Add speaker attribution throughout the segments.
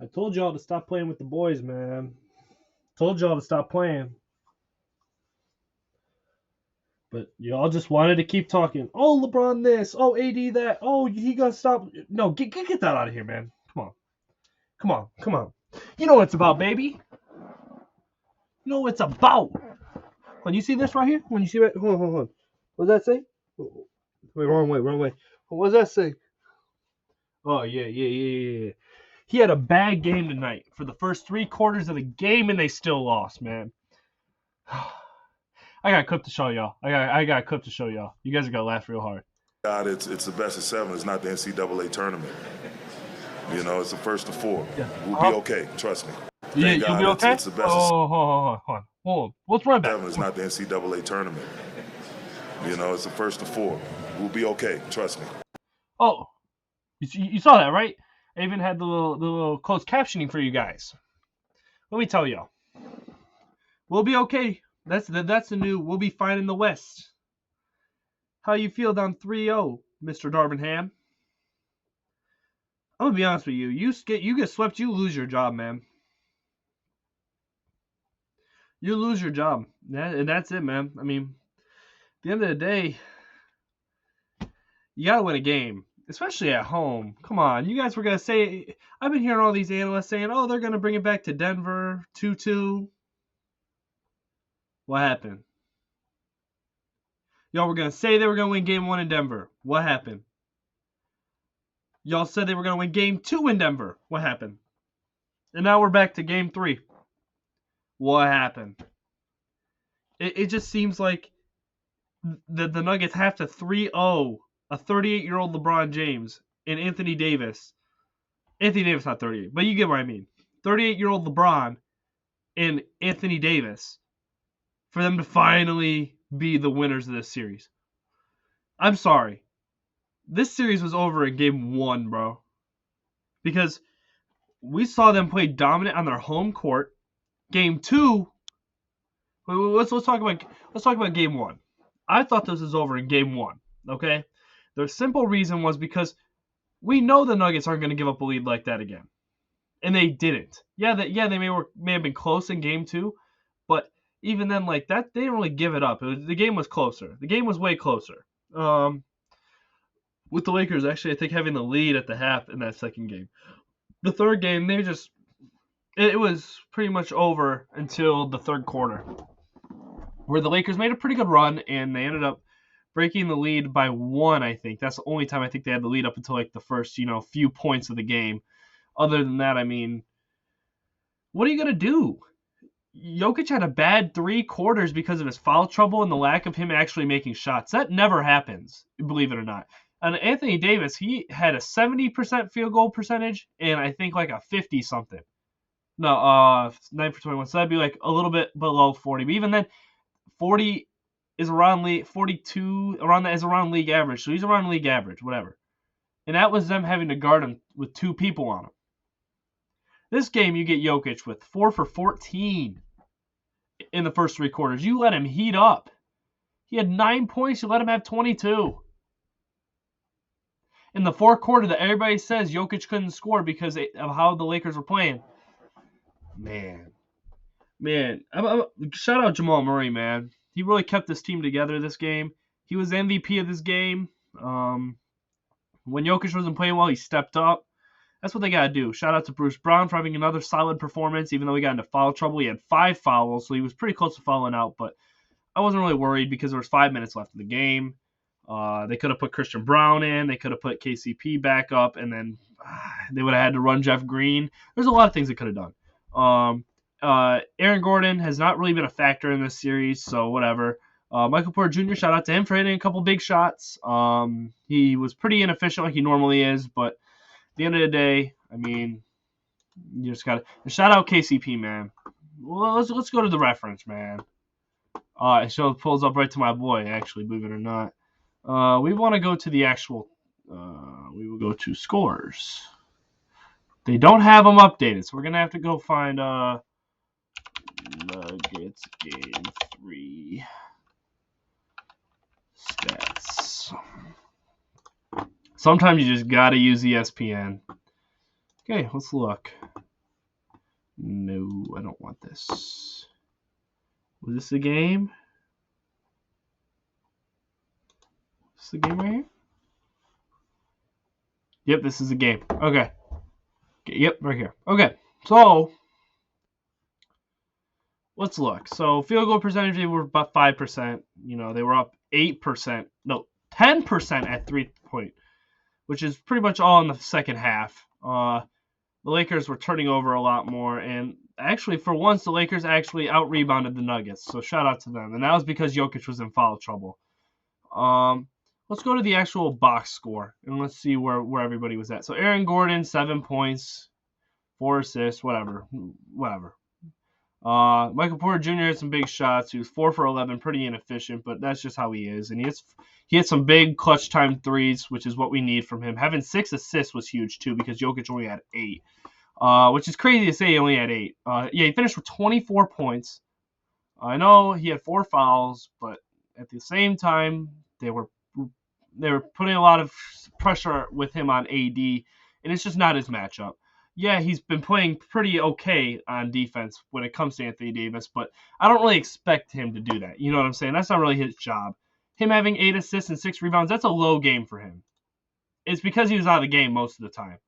Speaker 1: I told y'all to stop playing with the boys, man. Told y'all to stop playing. But y'all just wanted to keep talking. Oh, LeBron this. Oh, AD that. Oh, he got to stop. No, get that out of here, man. Come on. Come on. Come on. You know what it's about, baby. You know what it's about. When you see this right here? When you see it? Hold on. What does that say? Wait, wrong way, wrong way. What does that say? Oh, yeah. He had a bad game tonight for the first 3 quarters of the game, and they still lost, man. I got a clip to show y'all. I got a clip to show y'all. You guys are gonna laugh real hard.
Speaker 2: God, it's the best of 7. It's not the NCAA tournament. You know, it's the first of 4.
Speaker 1: Yeah.
Speaker 2: We'll be okay. Trust me.
Speaker 1: You'll
Speaker 2: God,
Speaker 1: be okay?
Speaker 2: it's the best of
Speaker 1: Hold on. Let's run back.
Speaker 2: 7. It's not the NCAA tournament. You know, it's the first of 4. We'll be okay. Trust me.
Speaker 1: Oh, you saw that, right? I even had the little closed captioning for you guys. Let me tell y'all. We'll be okay. That's the new. We'll be fine in the West. How you feel down 3-0, Mr. Darvingham? I'm gonna be honest with you. You get swept, you lose your job, man. You lose your job, and that's it, man. I mean, at the end of the day, you gotta win a game, especially at home. Come on, you guys were gonna say. I've been hearing all these analysts saying, "Oh, they're gonna bring it back to Denver, 2-2." What happened? Y'all were gonna say they were gonna win Game 1 in Denver. What happened? Y'all said they were gonna win Game 2 in Denver. What happened? And now we're back to Game 3. What happened? It just seems like the Nuggets have to 3-0 a 38-year-old LeBron James and Anthony Davis. Anthony Davis not 38, but you get what I mean. 38-year-old LeBron and Anthony Davis for them to finally be the winners of this series. I'm sorry. This series was over in Game 1, bro. Because we saw them play dominant on their home court. Game 2, let's talk about Game 1. I thought this was over in Game 1. Okay, the simple reason was because we know the Nuggets aren't going to give up a lead like that again, and they didn't. Yeah, they may have been close in Game 2, but even then, like that, they didn't really give it up. The game was closer. The game was way closer. With the Lakers actually, I think having the lead at the half in that second game. The third game, it was pretty much over until the third quarter, where the Lakers made a pretty good run, and they ended up breaking the lead by 1, I think. That's the only time I think they had the lead up until like the first, few points of the game. Other than that, I mean, what are you going to do? Jokic had a bad 3 quarters because of his foul trouble and the lack of him actually making shots. That never happens, believe it or not. And Anthony Davis, he had a 70% field goal percentage and I think like a 50-something. No, 9 for 21. So that'd be like a little bit below 40. But even then, 40 is around 42, around that is around league average. So he's around league average, whatever. And that was them having to guard him with 2 people on him. This game, you get Jokic with 4 for 14 in the first 3 quarters. You let him heat up. He had 9 points. You let him have 22. In the fourth quarter that everybody says Jokic couldn't score because of how the Lakers were playing. Man. Shout out Jamal Murray, man. He really kept this team together this game. He was MVP of this game. When Jokic wasn't playing well, he stepped up. That's what they got to do. Shout out to Bruce Brown for having another solid performance, even though he got into foul trouble. He had 5 fouls, so he was pretty close to fouling out, but I wasn't really worried because there was 5 minutes left in the game. They could have put Christian Brown in. They could have put KCP back up, and then they would have had to run Jeff Green. There's a lot of things they could have done. Aaron Gordon has not really been a factor in this series, so whatever. Michael Porter Jr., shout out to him for hitting a couple big shots. He was pretty inefficient like he normally is, but at the end of the day, I mean, you just got to shout out KCP, man. Well, let's go to the reference, man. It pulls up right to my boy, actually, believe it or not. We want to go to the actual. We will go to scores. They don't have them updated, so we're gonna have to go find Nuggets game 3 stats. Sometimes you just gotta use ESPN. Okay, let's look. No, I don't want this. Was this the game? Is this the game right here? Yep, this is the game. Okay. Yep, right here. Okay, so let's look. So field goal percentage, they were about 5%. They were up 8%. No, 10% at 3-point, which is pretty much all in the second half. The Lakers were turning over a lot more, and actually, for once, the Lakers actually out-rebounded the Nuggets. So shout out to them, and that was because Jokic was in foul trouble. Let's go to the actual box score, and let's see where everybody was at. So Aaron Gordon, 7 points, 4 assists, whatever. Michael Porter Jr. had some big shots. He was 4 for 11, pretty inefficient, but that's just how he is. And he had some big clutch time threes, which is what we need from him. Having 6 assists was huge too, because Jokic only had 8, which is crazy to say he only had 8. He finished with 24 points. I know he had 4 fouls, but at the same time, they were putting a lot of pressure with him on AD, and it's just not his matchup. Yeah, he's been playing pretty okay on defense when it comes to Anthony Davis, but I don't really expect him to do that. You know what I'm saying? That's not really his job. Him having 8 assists and 6 rebounds, that's a low game for him. It's because he was out of the game most of the time.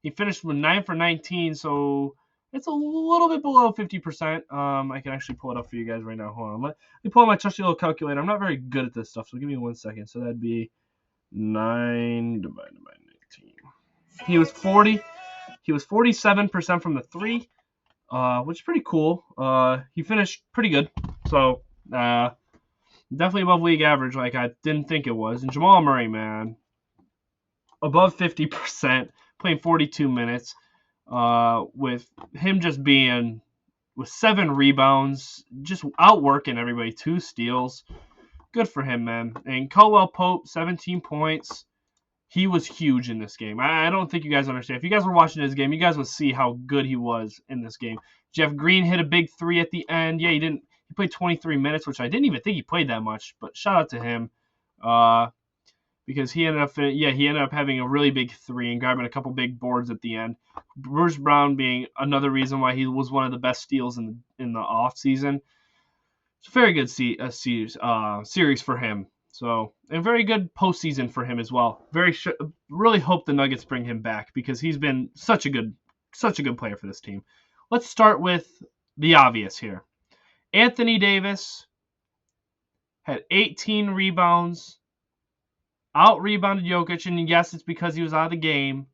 Speaker 1: He finished with 9 for 19, so it's a little bit below 50%. I can actually pull it up for you guys right now. Hold on. Let me pull out my trusty little calculator. I'm not very good at this stuff, so give me 1 second. So that'd be 9 divided by 19. He was 47% from the 3, which is pretty cool. He finished pretty good. So, definitely above league average, like I didn't think it was. And Jamal Murray, man, above 50%, playing 42 minutes, with him just being with 7 rebounds, just outworking everybody, 2 steals. Good for him, man. And Caldwell Pope, 17 points. He was huge in this game. I don't think you guys understand. If you guys were watching this game, you guys would see how good he was in this game. Jeff Green hit a big 3 at the end. Yeah, he played 23 minutes, which I didn't even think he played that much, but shout out to him. Because he ended up having a really big 3 and grabbing a couple big boards at the end. Bruce Brown being another reason why he was one of the best steals in the off season. It's a very good series for him. So, and very good postseason for him as well. Really hope the Nuggets bring him back because he's been such a good player for this team. Let's start with the obvious here. Anthony Davis had 18 rebounds, out-rebounded Jokic, and yes, it's because he was out of the game.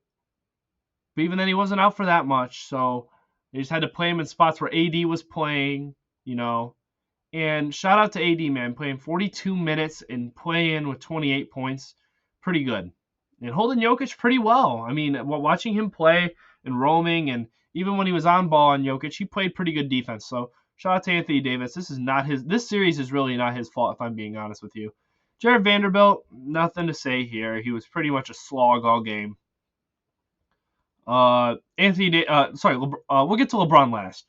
Speaker 1: But even then, he wasn't out for that much, so they just had to play him in spots where AD was playing, And shout out to AD, man, playing 42 minutes and playing with 28 points. Pretty good. And holding Jokic pretty well. I mean, watching him play and roaming, and even when he was on ball on Jokic, he played pretty good defense. So shout out to Anthony Davis. This series is really not his fault, if I'm being honest with you. Jared Vanderbilt, nothing to say here. He was pretty much a slog all game. We'll get to LeBron last.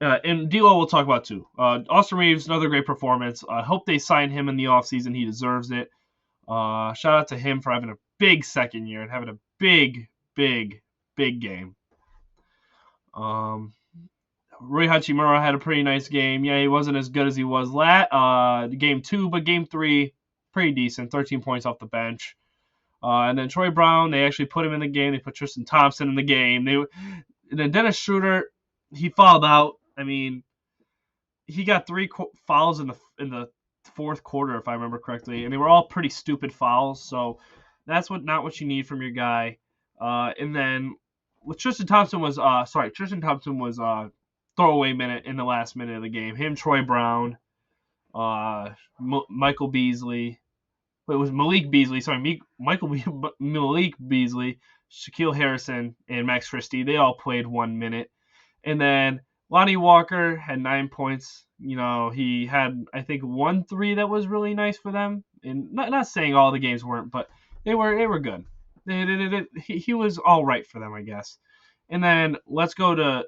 Speaker 1: And D'Lo we'll talk about too. Austin Reeves, another great performance. I hope they sign him in the offseason. He deserves it. Shout out to him for having a big second year and having a big game. Rui Hachimura had a pretty nice game. Yeah, he wasn't as good as he was game 2, but game 3, pretty decent. 13 points off the bench. And then Troy Brown, they actually put him in the game. They put Tristan Thompson in the game. And then Dennis Schroeder, he fouled out. I mean, he got 3 fouls in the fourth quarter, if I remember correctly, and they were all pretty stupid fouls. So that's not what you need from your guy. And then Tristan Thompson was throwaway minute in the last minute of the game. Him, Troy Brown, Michael Beasley. It was Malik Beasley. Sorry, Malik Beasley, Shaquille Harrison, and Max Christie. They all played 1 minute. And then Lonnie Walker had 9 points. He had, I think, 1 3 that was really nice for them. And not saying all the games weren't, but they were good. He was all right for them, I guess. And then let's go to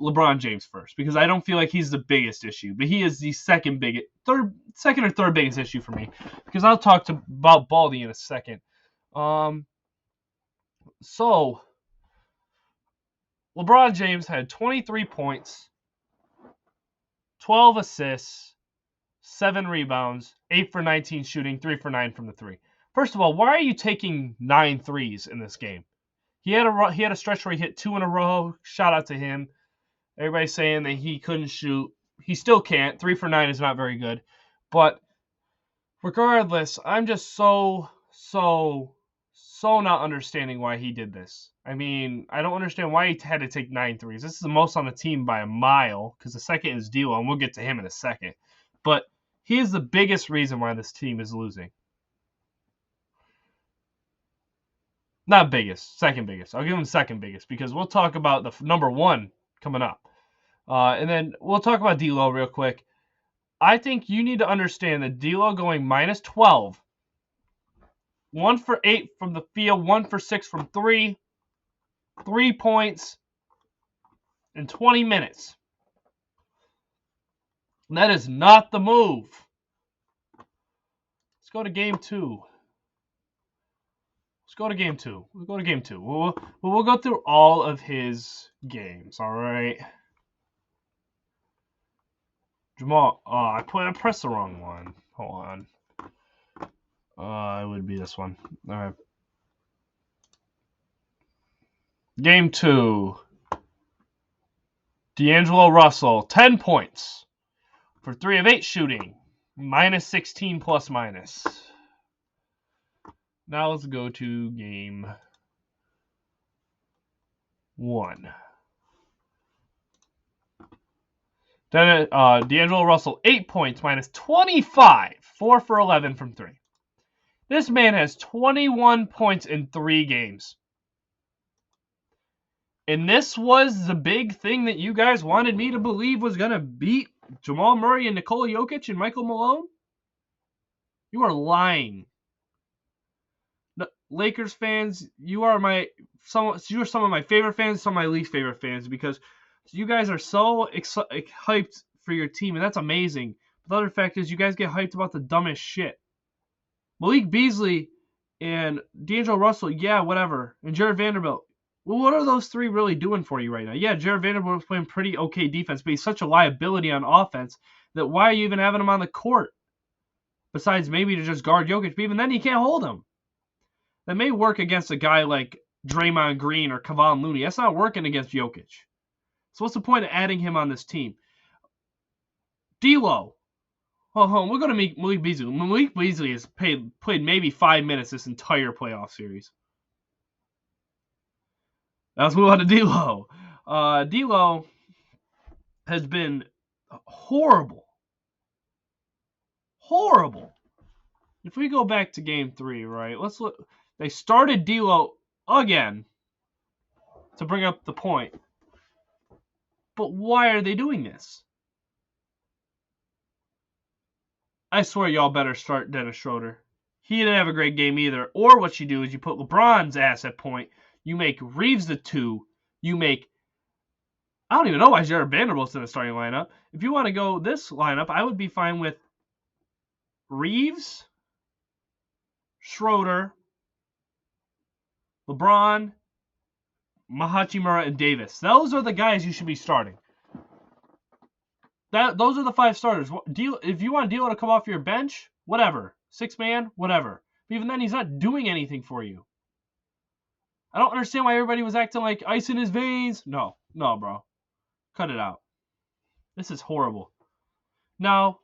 Speaker 1: LeBron James first, because I don't feel like he's the biggest issue, but he is the second or third biggest issue for me, because I'll talk about Baldy in a second. So LeBron James had 23 points, 12 assists, 7 rebounds, 8 for 19 shooting, 3 for 9 from the three. First of all, why are you taking 9 threes in this game? He had a stretch where he hit 2 in a row. Shout out to him. Everybody's saying that he couldn't shoot. He still can't. 3 for 9 is not very good. But regardless, I'm just so not understanding why he did this. I mean, I don't understand why he had to take 9 threes. This is the most on the team by a mile, because the second is D'Lo, and we'll get to him in a second. But he is the biggest reason why this team is losing. Not biggest, second biggest. I'll give him second biggest, because we'll talk about the number one coming up. And then we'll talk about D'Lo real quick. I think you need to understand that D'Lo going minus 12, 1 for 8 from the field, 1 for 6 from 3, 3 points in 20 minutes. That is not the move. Let's go to game 2. We'll go to game 2. We'll go through all of his games, all right? Jamal, I pressed the wrong one. Hold on. It would be this one. All right. Game 2. D'Angelo Russell, 10 points for 3 of 8 shooting, minus 16 plus minus. Now let's go to game 1. Then D'Angelo Russell, 8 points, minus 25, 4 for 11 from 3. This man has 21 points in 3 games. And this was the big thing that you guys wanted me to believe was going to beat Jamal Murray and Nikola Jokic and Michael Malone? You are lying. Lakers fans, you are some of my favorite fans, some of my least favorite fans, because you guys are so hyped for your team, and that's amazing. But the other fact is you guys get hyped about the dumbest shit. Malik Beasley and D'Angelo Russell, yeah, whatever. And Jared Vanderbilt. Well, what are those 3 really doing for you right now? Yeah, Jared Vanderbilt was playing pretty okay defense, but he's such a liability on offense that why are you even having him on the court? Besides maybe to just guard Jokic, but even then you can't hold him. That may work against a guy like Draymond Green or Kevon Looney. That's not working against Jokic. So what's the point of adding him on this team? D'Lo. We're going to Malik Beasley. Malik Beasley has played maybe 5 minutes this entire playoff series. Now let's move on to D'Lo. D'Lo has been horrible. Horrible. If we go back to game 3, right, let's look. They started D'Lo again to bring up the point. But why are they doing this? I swear y'all better start Dennis Schroeder. He didn't have a great game either. Or what you do is you put LeBron's ass at point. You make Reeves the 2. You make... I don't even know why Jared Vanderbilt's in the starting lineup. If you want to go this lineup, I would be fine with Reeves, Schroeder, LeBron, Hachimura, and Davis. Those are the guys you should be starting. Those are the 5 starters. If you want D'Lo to come off your bench, whatever. 6-man, whatever. But even then, he's not doing anything for you. I don't understand why everybody was acting like ice in his veins. No, bro. Cut it out. This is horrible. Now,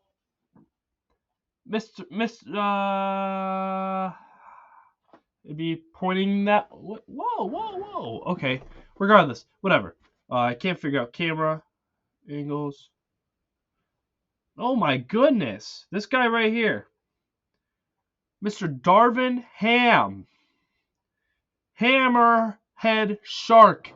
Speaker 1: it'd be pointing that. Whoa. Okay. Regardless, whatever. I can't figure out camera angles. Oh my goodness. This guy right here. Mr. Darvin Ham. Hammerhead Shark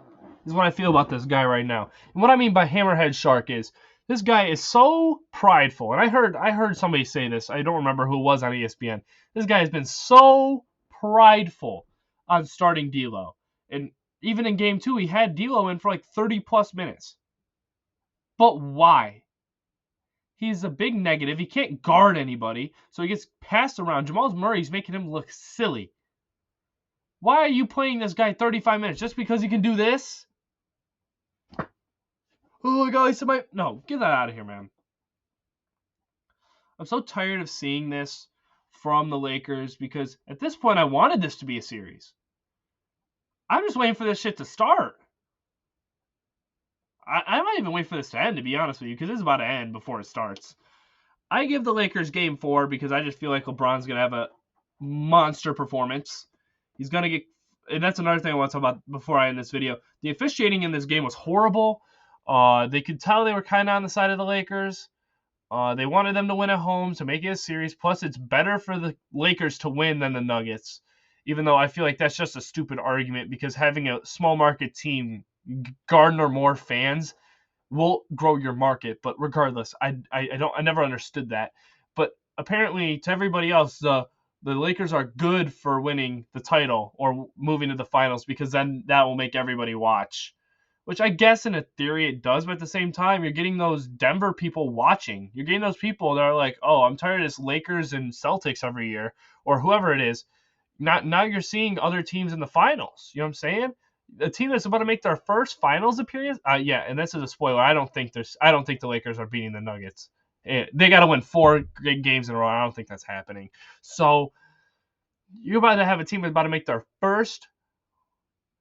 Speaker 1: is what I feel about this guy right now. And what I mean by Hammerhead Shark is this guy is so prideful. And I heard somebody say this. I don't remember who it was on ESPN. This guy has been so prideful on starting D'Lo. And even in game 2, he had D'Lo in for like 30 plus minutes. But why? He's a big negative. He can't guard anybody, so he gets passed around. Jamal Murray's making him look silly. Why are you playing this guy 35 minutes? Just because he can do this? Oh, guys, no, get that out of here, man. I'm so tired of seeing this from the Lakers because at this point I wanted this to be a series. I'm just waiting for this shit to start. I might even wait for this to end, to be honest with you, because it's about to end before it starts. I give the Lakers game 4 because I just feel like LeBron's going to have a monster performance. He's going to get, and that's another thing I want to talk about before I end this video. The officiating in this game was horrible. They could tell they were kind of on the side of the Lakers. They wanted them to win at home to make it a series. Plus, it's better for the Lakers to win than the Nuggets, even though I feel like that's just a stupid argument because having a small market team garner more fans will grow your market. But regardless, I never understood that. But apparently, to everybody else, the Lakers are good for winning the title or moving to the finals because then that will make everybody watch. Which I guess in a theory it does, but at the same time, you're getting those Denver people watching. You're getting those people that are like, oh, I'm tired of this Lakers and Celtics every year, or whoever it is. Now you're seeing other teams in the finals. You know what I'm saying? A team that's about to make their first finals appearance. Yeah, and this is a spoiler. I don't think the Lakers are beating the Nuggets. They got to win 4 games in a row. I don't think that's happening. So you're about to have a team that's about to make their first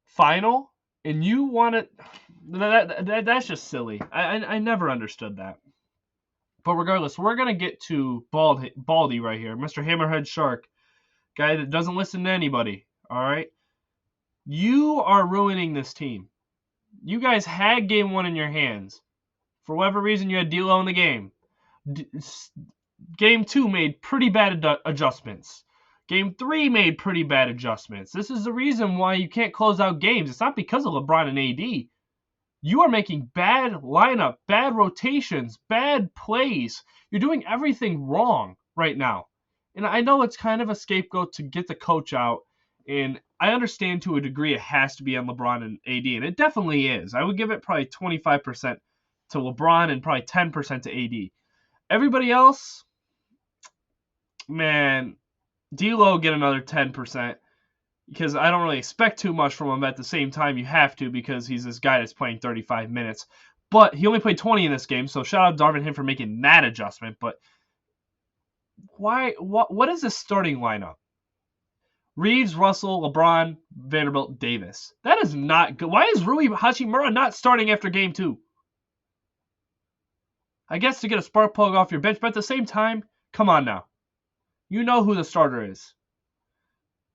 Speaker 1: final, and you want to that's just silly. I never understood that. But regardless, we're gonna get to Baldy right here, Mr. Hammerhead Shark, guy that doesn't listen to anybody. All right, you are ruining this team. You guys had game 1 in your hands. For whatever reason, you had D'Lo in the game. Game 2 made pretty bad adjustments. Game 3 made pretty bad adjustments. This is the reason why you can't close out games. It's not because of LeBron and AD. You are making bad lineup, bad rotations, bad plays. You're doing everything wrong right now. And I know it's kind of a scapegoat to get the coach out. And I understand to a degree it has to be on LeBron and AD. And it definitely is. I would give it probably 25% to LeBron and probably 10% to AD. Everybody else, man, D'Lo get another 10% because I don't really expect too much from him. At the same time, you have to because he's this guy that's playing 35 minutes. But he only played 20 in this game, so shout out Darvin Ham for making that adjustment. But why? What is this starting lineup? Reeves, Russell, LeBron, Vanderbilt, Davis. That is not good. Why is Rui Hachimura not starting after game 2? I guess to get a spark plug off your bench, but at the same time, come on now. You know who the starter is.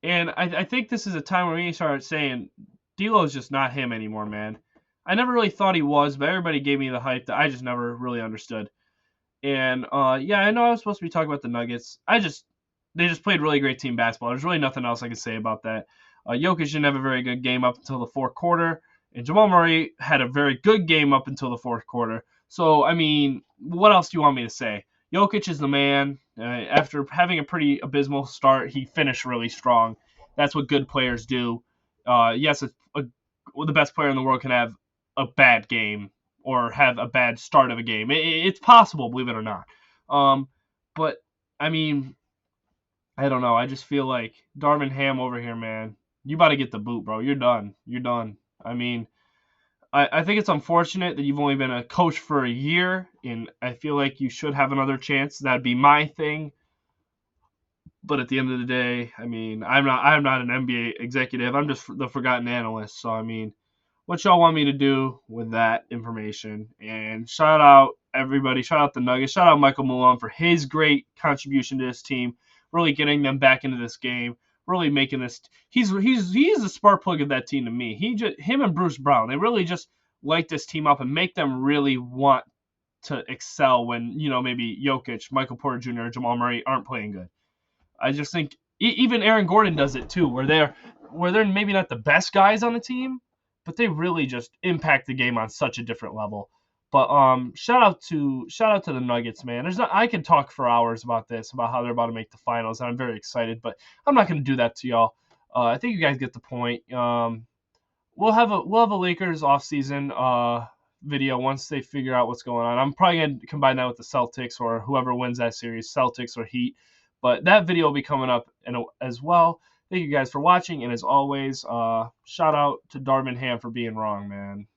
Speaker 1: And I think this is a time where we start saying D'Lo is just not him anymore, man. I never really thought he was, but everybody gave me the hype that I just never really understood. And yeah, I know I was supposed to be talking about the Nuggets. They just played really great team basketball. There's really nothing else I can say about that. Jokic didn't have a very good game up until the fourth quarter, and Jamal Murray had a very good game up until the fourth quarter. So, I mean, what else do you want me to say? Jokic is the man. After having a pretty abysmal start, he finished really strong. That's what good players do. Yes, the best player in the world can have a bad game or have a bad start of a game. It's possible, believe it or not. But, I mean, I don't know. I just feel like Darvin Ham over here, man. You about to get the boot, bro. You're done. You're done. I mean, I think it's unfortunate that you've only been a coach for a year, and I feel like you should have another chance. That'd be my thing. But at the end of the day, I mean, I'm not an NBA executive. I'm just the forgotten analyst. So I mean, what y'all want me to do with that information? And shout out everybody. Shout out the Nuggets. Shout out Michael Malone for his great contribution to this team, really getting them back into this game. Really making this. He's the spark plug of that team to me. Him and Bruce Brown. They really just light this team up and make them really want to excel when maybe Jokic, Michael Porter Jr., Jamal Murray aren't playing good. I just think even Aaron Gordon does it too, where they're maybe not the best guys on the team, but they really just impact the game on such a different level. But shout out to the Nuggets, man. I could talk for hours about this, about how they're about to make the finals, and I'm very excited. But I'm not going to do that to y'all. I think you guys get the point. We'll have a Lakers offseason video once they figure out what's going on. I'm probably going to combine that with the Celtics or whoever wins that series, Celtics or Heat. But that video will be coming up as well. Thank you guys for watching, and as always, shout out to Darvin Ham for being wrong, man.